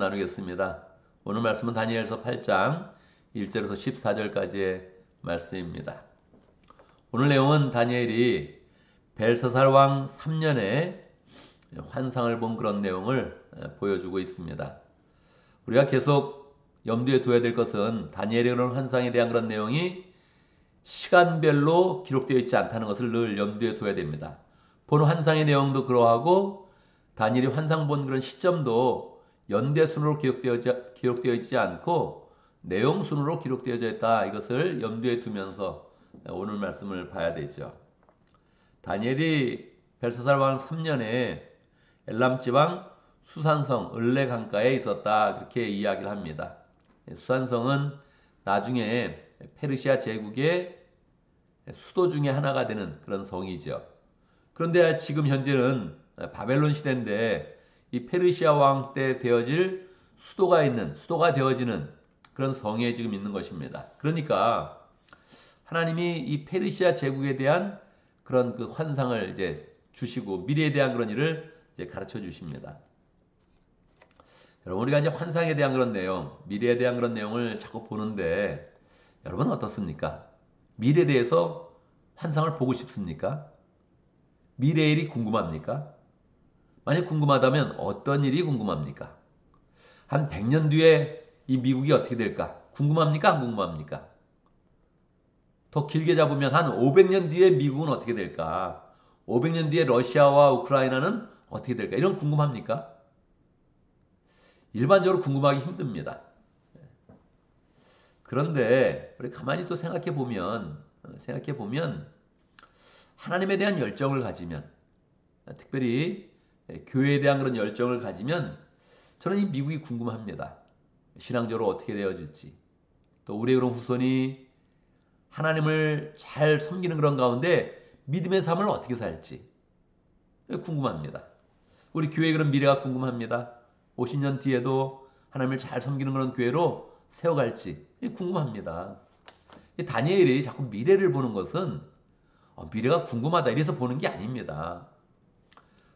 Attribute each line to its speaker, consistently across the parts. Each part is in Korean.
Speaker 1: 나누겠습니다. 오늘 말씀은 다니엘서 8장 1절에서 14절까지의 말씀입니다. 오늘 내용은 다니엘이 벨사살 왕 3년에 환상을 본 그런 내용을 보여주고 있습니다. 우리가 계속 염두에 두어야 될 것은 다니엘의 그런 환상에 대한 그런 내용이 시간별로 기록되어 있지 않다는 것을 늘 염두에 두어야 됩니다. 본 환상의 내용도 그러하고 다니엘이 환상 본 그런 시점도 연대순으로 기록되어 있지 않고 내용순으로 기록되어져 있다. 이것을 염두에 두면서 오늘 말씀을 봐야 되죠. 다니엘이 벨사살 왕 3년에 엘람 지방 수산성 을레 강가에 있었다. 그렇게 이야기를 합니다. 수산성은 나중에 페르시아 제국의 수도 중에 하나가 되는 그런 성이죠. 그런데 지금 현재는 바벨론 시대인데 이 페르시아 왕 때 되어질 수도가 되어지는 그런 성에 지금 있는 것입니다. 그러니까 하나님이 이 페르시아 제국에 대한 그런 그 환상을 이제 주시고 미래에 대한 그런 일을 이제 가르쳐 주십니다. 여러분, 우리가 이제 환상에 대한 그런 내용, 미래에 대한 그런 내용을 자꾸 보는데 여러분 어떻습니까? 미래에 대해서 환상을 보고 싶습니까? 미래의 일이 궁금합니까? 만약 궁금하다면 어떤 일이 궁금합니까? 한 100년 뒤에 이 미국이 어떻게 될까? 궁금합니까? 안 궁금합니까? 더 길게 잡으면 한 500년 뒤에 미국은 어떻게 될까? 500년 뒤에 러시아와 우크라이나는 어떻게 될까? 이런 궁금합니까? 일반적으로 궁금하기 힘듭니다. 그런데 우리 가만히 또 생각해 보면 하나님에 대한 열정을 가지면, 특별히 교회에 대한 그런 열정을 가지면 저는 이 미국이 궁금합니다. 신앙적으로 어떻게 되어질지, 또 우리의 그런 후손이 하나님을 잘 섬기는 그런 가운데 믿음의 삶을 어떻게 살지 궁금합니다. 우리 교회의 그런 미래가 궁금합니다. 50년 뒤에도 하나님을 잘 섬기는 그런 교회로 세워갈지 궁금합니다. 다니엘이 자꾸 미래를 보는 것은 미래가 궁금하다 이래서 보는 게 아닙니다.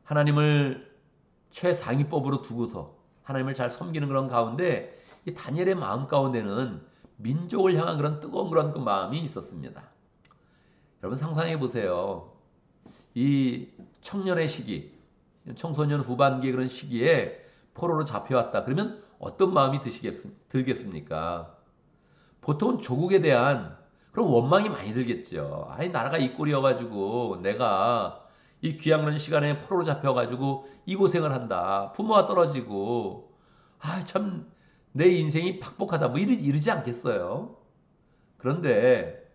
Speaker 1: 하나님을 최상위법으로 두고서 하나님을 잘 섬기는 그런 가운데 이 다니엘의 마음 가운데는 민족을 향한 그런 뜨거운 그런 그 마음이 있었습니다. 여러분 상상해 보세요. 이 청년의 시기, 청소년 후반기의 그런 시기에 포로로 잡혀왔다. 그러면 어떤 마음이 들겠습니까? 보통은 조국에 대한 그런 원망이 많이 들겠죠. 아니 나라가 이 꼴이어가지고 내가 이 귀한 그런 시간에 포로로 잡혀가지고 이 고생을 한다. 부모가 떨어지고 참 내 인생이 팍복하다. 뭐 이러지 않겠어요. 그런데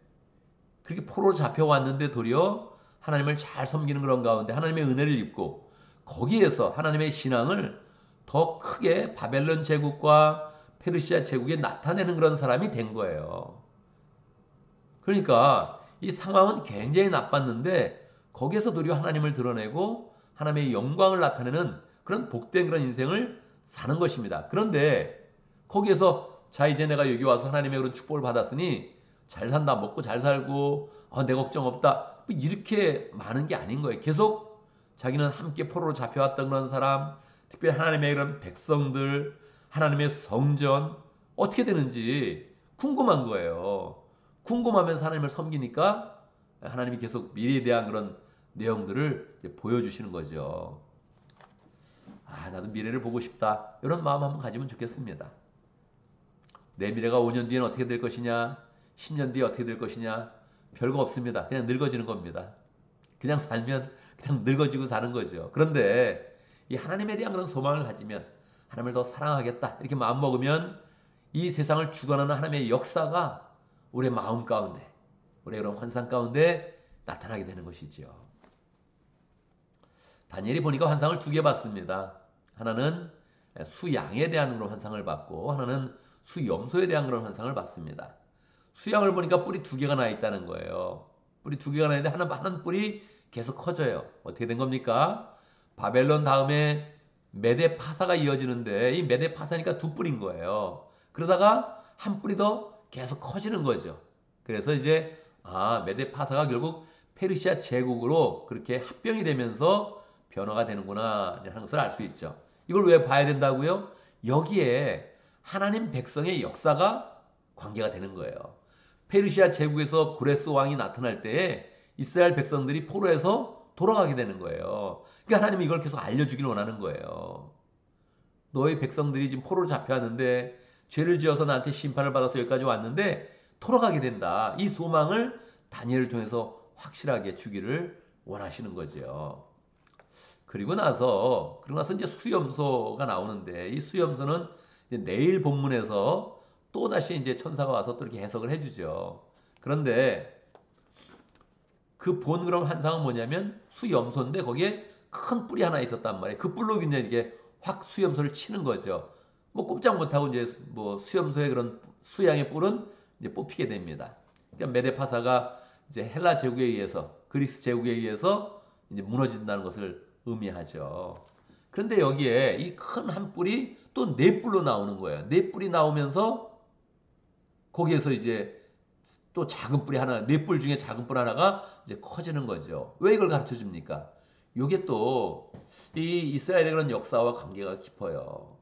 Speaker 1: 그렇게 포로로 잡혀왔는데 도리어 하나님을 잘 섬기는 그런 가운데 하나님의 은혜를 입고 거기에서 하나님의 신앙을 더 크게 바벨론 제국과 페르시아 제국에 나타내는 그런 사람이 된 거예요. 그러니까 이 상황은 굉장히 나빴는데 거기에서 도리어 하나님을 드러내고 하나님의 영광을 나타내는 그런 복된 그런 인생을 사는 것입니다. 그런데 거기에서 자 이제 내가 여기 와서 하나님의 그런 축복을 받았으니 잘 산다 먹고 잘 살고 내 걱정 없다 뭐 이렇게 많은 게 아닌 거예요. 계속 자기는 함께 포로로 잡혀왔던 그런 사람, 특별히 하나님의 그런 백성들, 하나님의 성전 어떻게 되는지 궁금한 거예요. 궁금하면서 하나님을 섬기니까 하나님이 계속 미래에 대한 그런 내용들을 보여주시는 거죠. 나도 미래를 보고 싶다. 이런 마음 한번 가지면 좋겠습니다. 내 미래가 5년 뒤에는 어떻게 될 것이냐, 10년 뒤에 어떻게 될 것이냐, 별거 없습니다. 그냥 늙어지는 겁니다. 그냥 살면 그냥 늙어지고 사는 거죠. 그런데 이 하나님에 대한 그런 소망을 가지면 하나님을 더 사랑하겠다 이렇게 마음 먹으면 이 세상을 주관하는 하나님의 역사가 우리의 마음 가운데, 우리의 그런 환상 가운데 나타나게 되는 것이죠. 다니엘이 보니까 환상을 2개 봤습니다. 하나는 수양에 대한 그런 환상을 봤고 하나는 수염소에 대한 그런 환상을 봤습니다. 수양을 보니까 뿔이 2개가 나 있다는 거예요. 뿔이 2개가 나 있는데 하나는 뿔이 계속 커져요. 어떻게 된 겁니까? 바벨론 다음에 메데 파사가 이어지는데 이 메데 파사니까 2뿔인 거예요. 그러다가 한 뿔이 더 계속 커지는 거죠. 그래서 이제 메데 파사가 결국 페르시아 제국으로 그렇게 합병이 되면서 변화가 되는구나 하는 것을 알 수 있죠. 이걸 왜 봐야 된다고요? 여기에 하나님 백성의 역사가 관계가 되는 거예요. 페르시아 제국에서 고레스 왕이 나타날 때에 이스라엘 백성들이 포로에서 돌아가게 되는 거예요. 그러니까 하나님이 이걸 계속 알려주길 원하는 거예요. 너희 백성들이 지금 포로로 잡혀왔는데 죄를 지어서 나한테 심판을 받아서 여기까지 왔는데 돌아가게 된다. 이 소망을 다니엘을 통해서 확실하게 주기를 원하시는 거죠. 그리고 나서 이제 수염소가 나오는데 이 수염소는 이제 내일 본문에서 또 다시 이제 천사가 와서 또 이렇게 해석을 해주죠. 그런데 그 본 그런 환상은 뭐냐면 수염소인데 거기에 큰 뿔이 하나 있었단 말이에요. 그 뿔로 그냥 이게 확 수염소를 치는 거죠. 뭐 꼼짝 못하고 이제 뭐 수염소의 그런 수양의 뿔은 이제 뽑히게 됩니다. 그러니까 메데파사가 이제 헬라 제국에 의해서 그리스 제국에 의해서 이제 무너진다는 것을 의미하죠. 그런데 여기에 이 큰 한 뿔이 또 네 뿔로 나오는 거예요. 네 뿔이 나오면서 거기에서 이제 또 작은 뿔이 하나, 네 뿔 중에 작은 뿔 하나가 이제 커지는 거죠. 왜 이걸 가르쳐 줍니까? 이게 또 이 이스라엘의 그런 역사와 관계가 깊어요.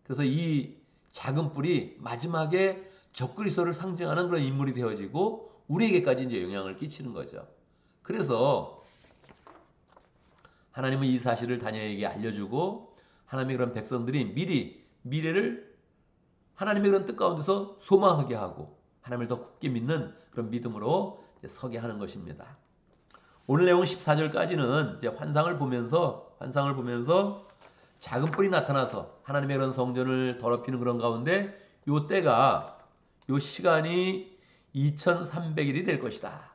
Speaker 1: 그래서 이 작은 뿔이 마지막에 적그리스도를 상징하는 그런 인물이 되어지고 우리에게까지 이제 영향을 끼치는 거죠. 그래서 하나님은 이 사실을 다니엘에게 알려주고 하나님의 그런 백성들이 미리 미래를 하나님의 그런 뜻 가운데서 소망하게 하고 하나님을 더 굳게 믿는 그런 믿음으로 서게 하는 것입니다. 오늘 내용 14절까지는 이제 환상을 보면서 작은 뿔이 나타나서 하나님의 그런 성전을 더럽히는 그런 가운데 요 때가 요 시간이 2300일이 될 것이다.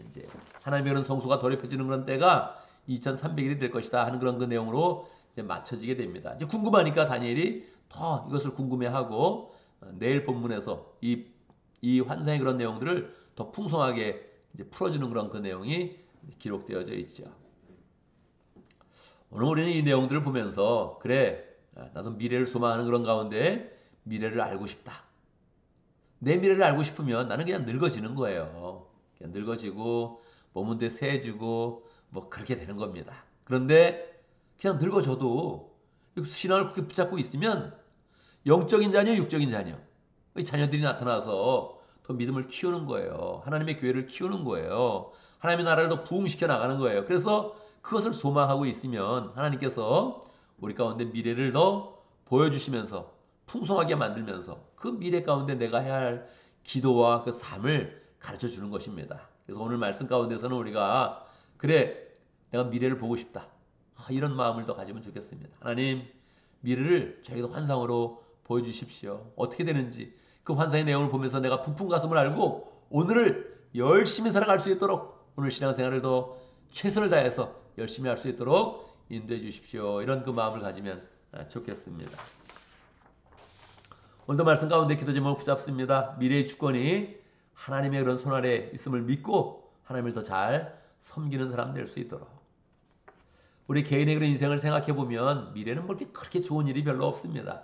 Speaker 1: 이제 하나님의 그런 성소가 더럽혀지는 그런 때가 2300일이 될 것이다 하는 그런 그 내용으로 이제 맞춰지게 됩니다. 이제 궁금하니까 다니엘이 더 이것을 궁금해하고 내일 본문에서 이 환상의 그런 내용들을 더 풍성하게 이제 풀어주는 그런 그 내용이 기록되어져 있죠. 오늘 우리는 이 내용들을 보면서 그래 나도 미래를 소망하는 그런 가운데 미래를 알고 싶다. 내 미래를 알고 싶으면 나는 그냥 늙어지는 거예요. 그냥 늙어지고 몸은 돼 세지고 뭐 그렇게 되는 겁니다. 그런데 그냥 늙어져도 신앙을 그렇게 붙잡고 있으면 영적인 자녀, 육적인 자녀 이 자녀들이 나타나서 더 믿음을 키우는 거예요. 하나님의 교회를 키우는 거예요. 하나님의 나라를 더 부흥시켜 나가는 거예요. 그래서 그것을 소망하고 있으면 하나님께서 우리 가운데 미래를 더 보여주시면서 풍성하게 만들면서 그 미래 가운데 내가 해야 할 기도와 그 삶을 가르쳐 주는 것입니다. 그래서 오늘 말씀 가운데서는 우리가 그래 내가 미래를 보고 싶다. 이런 마음을 더 가지면 좋겠습니다. 하나님 미래를 저에게도 환상으로 보여주십시오. 어떻게 되는지 그 환상의 내용을 보면서 내가 부푼 가슴을 알고 오늘을 열심히 살아갈 수 있도록 오늘 신앙생활을 더 최선을 다해서 열심히 할 수 있도록 인도해 주십시오. 이런 그 마음을 가지면 좋겠습니다. 오늘도 말씀 가운데 기도 제목을 붙잡습니다. 미래의 주권이 하나님의 그런 손 아래 있음을 믿고 하나님을 더 잘 섬기는 사람 될 수 있도록 우리 개인의 그런 인생을 생각해 보면 미래는 뭐 그렇게 좋은 일이 별로 없습니다.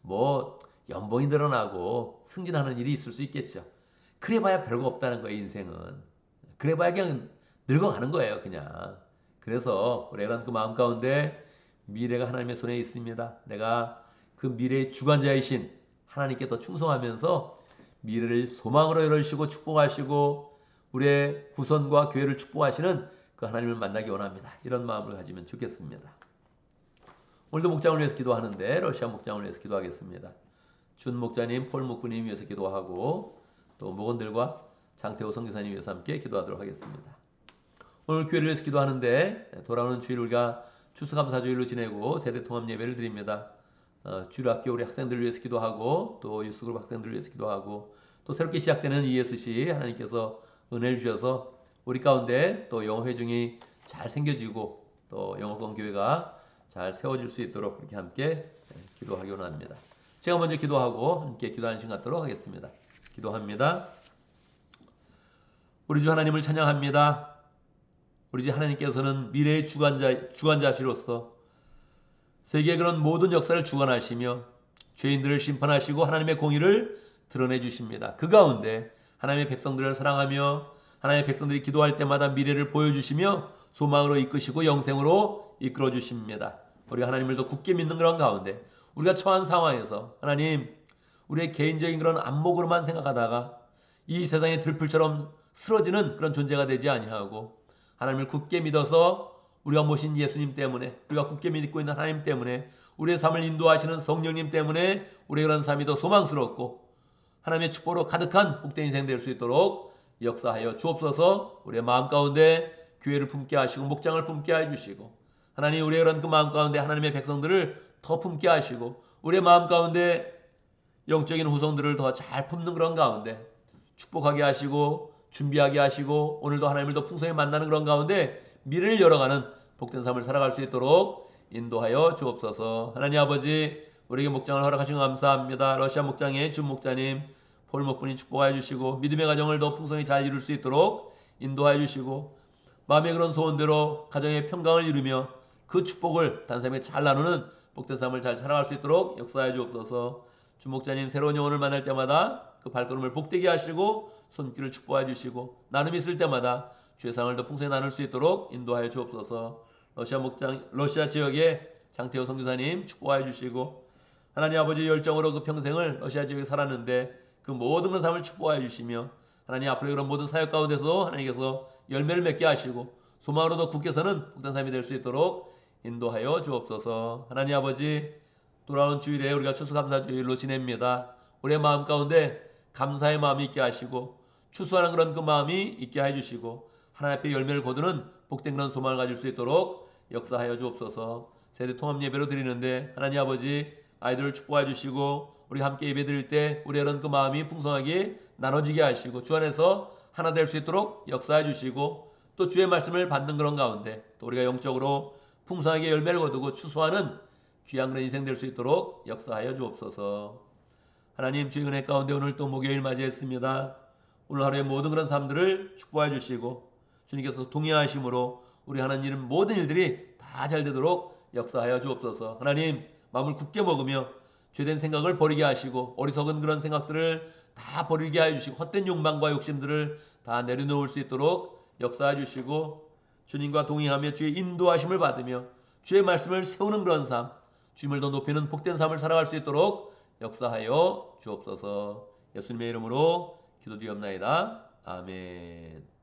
Speaker 1: 뭐 연봉이 늘어나고 승진하는 일이 있을 수 있겠죠. 그래봐야 별거 없다는 거예요. 인생은. 그래봐야 그냥 늙어가는 거예요. 그냥. 그래서 우리 이런 그 마음 가운데 미래가 하나님의 손에 있습니다. 내가 그 미래의 주관자이신 하나님께 더 충성하면서 미래를 소망으로 열으시고 축복하시고 우리의 후손과 교회를 축복하시는 그 하나님을 만나기 원합니다. 이런 마음을 가지면 좋겠습니다. 오늘도 목장을 위해서 기도하는데 러시아 목장을 위해서 기도하겠습니다. 준 목자님, 폴 목구님 위해서 기도하고 또 목원들과 장태호 선교사님 위해서 함께 기도하도록 하겠습니다. 오늘 교회를 위해서 기도하는데 돌아오는 주일 우리가 추수감사주일로 지내고 세대통합 예배를 드립니다. 주일학교 우리 학생들을 위해서 기도하고 또 유스그룹 학생들을 위해서 기도하고 또 새롭게 시작되는 ESC 하나님께서 은혜를 주셔서 우리 가운데 또 영어 회중이 잘 생겨지고 또 영어권 교회가 잘 세워질 수 있도록 그렇게 함께 기도하기 원합니다. 제가 먼저 기도하고 함께 기도하는 시간 갖도록 하겠습니다. 기도합니다. 우리 주 하나님을 찬양합니다. 우리 주 하나님께서는 미래의 주관자시로서 세계의 그런 모든 역사를 주관하시며 죄인들을 심판하시고 하나님의 공의를 드러내 주십니다. 그 가운데 하나님의 백성들을 사랑하며 하나님의 백성들이 기도할 때마다 미래를 보여주시며 소망으로 이끄시고 영생으로 이끌어 주십니다. 우리가 하나님을 더 굳게 믿는 그런 가운데 우리가 처한 상황에서 하나님 우리의 개인적인 그런 안목으로만 생각하다가 이 세상의 들풀처럼 쓰러지는 그런 존재가 되지 아니하고 하나님을 굳게 믿어서 우리가 모신 예수님 때문에 우리가 굳게 믿고 있는 하나님 때문에 우리의 삶을 인도하시는 성령님 때문에 우리의 그런 삶이 더 소망스럽고 하나님의 축복으로 가득한 복된 인생 될 수 있도록 역사하여 주옵소서. 우리의 마음 가운데 교회를 품게 하시고 목장을 품게 해주시고 하나님 우리의 그런 그 마음 가운데 하나님의 백성들을 더 품게 하시고 우리의 마음 가운데 영적인 후손들을 더 잘 품는 그런 가운데 축복하게 하시고 준비하게 하시고 오늘도 하나님을 더 풍성히 만나는 그런 가운데 미래를 열어가는 복된 삶을 살아갈 수 있도록 인도하여 주옵소서. 하나님 아버지 우리에게 목장을 허락하신 감사합니다. 러시아 목장의 준 목자님 폴 목분이 축복하여 주시고 믿음의 가정을 더 풍성히 잘 이룰 수 있도록 인도하여 주시고 마음의 그런 소원대로 가정의 평강을 이루며 그 축복을 단사람에게 잘 나누는 복된 삶을 잘 살아갈 수 있도록 역사하여 주옵소서. 주 목자님 새로운 영혼을 만날 때마다 그 발걸음을 복되게 하시고 손길을 축복해 주시고 나눔이 있을 때마다 주의 상을 더 풍성히 나눌 수 있도록 인도하여 주옵소서. 러시아 지역의 장태호 선교사님 축복하여 주시고 하나님 아버지 열정으로 그 평생을 러시아 지역에 살았는데 그 모든 그런 삶을 축복하여 주시며 하나님 앞으로 그런 모든 사역 가운데서 하나님께서 열매를 맺게 하시고 소망으로도 굳게서는 복된 삶이 될 수 있도록 인도하여 주옵소서. 하나님 아버지 돌아온 주일에 우리가 추수감사주일로 지냅니다. 우리의 마음 가운데 감사의 마음이 있게 하시고 추수하는 그런 그 마음이 있게 해주시고 하나님 앞에 열매를 거두는 복된 그런 소망을 가질 수 있도록 역사하여 주옵소서. 세대 통합 예배로 드리는데 하나님 아버지 아이들을 축복해 주시고 우리 함께 예배 드릴 때 우리의 그런 그 마음이 풍성하게 나눠지게 하시고 주 안에서 하나 될 수 있도록 역사해 주시고 또 주의 말씀을 받는 그런 가운데 또 우리가 영적으로 풍성하게 열매를 거두고 추수하는 귀한 그런 인생 될 수 있도록 역사하여 주옵소서. 하나님 주의 은혜 가운데 오늘 또 목요일 맞이했습니다. 오늘 하루의 모든 그런 삶들을 축복해 주시고 주님께서 동의하심으로 우리 하나님 모든 일들이 다 잘 되도록 역사하여 주옵소서. 하나님 마음을 굳게 먹으며 죄된 생각을 버리게 하시고 어리석은 그런 생각들을 다 버리게 하여 주시고 헛된 욕망과 욕심들을 다 내려놓을 수 있도록 역사해 주시고 주님과 동의하며 주의 인도하심을 받으며 주의 말씀을 세우는 그런 삶 주님을 더 높이는 복된 삶을 살아갈 수 있도록 역사하여 주옵소서. 예수님의 이름으로 기도드리옵나이다. 아멘.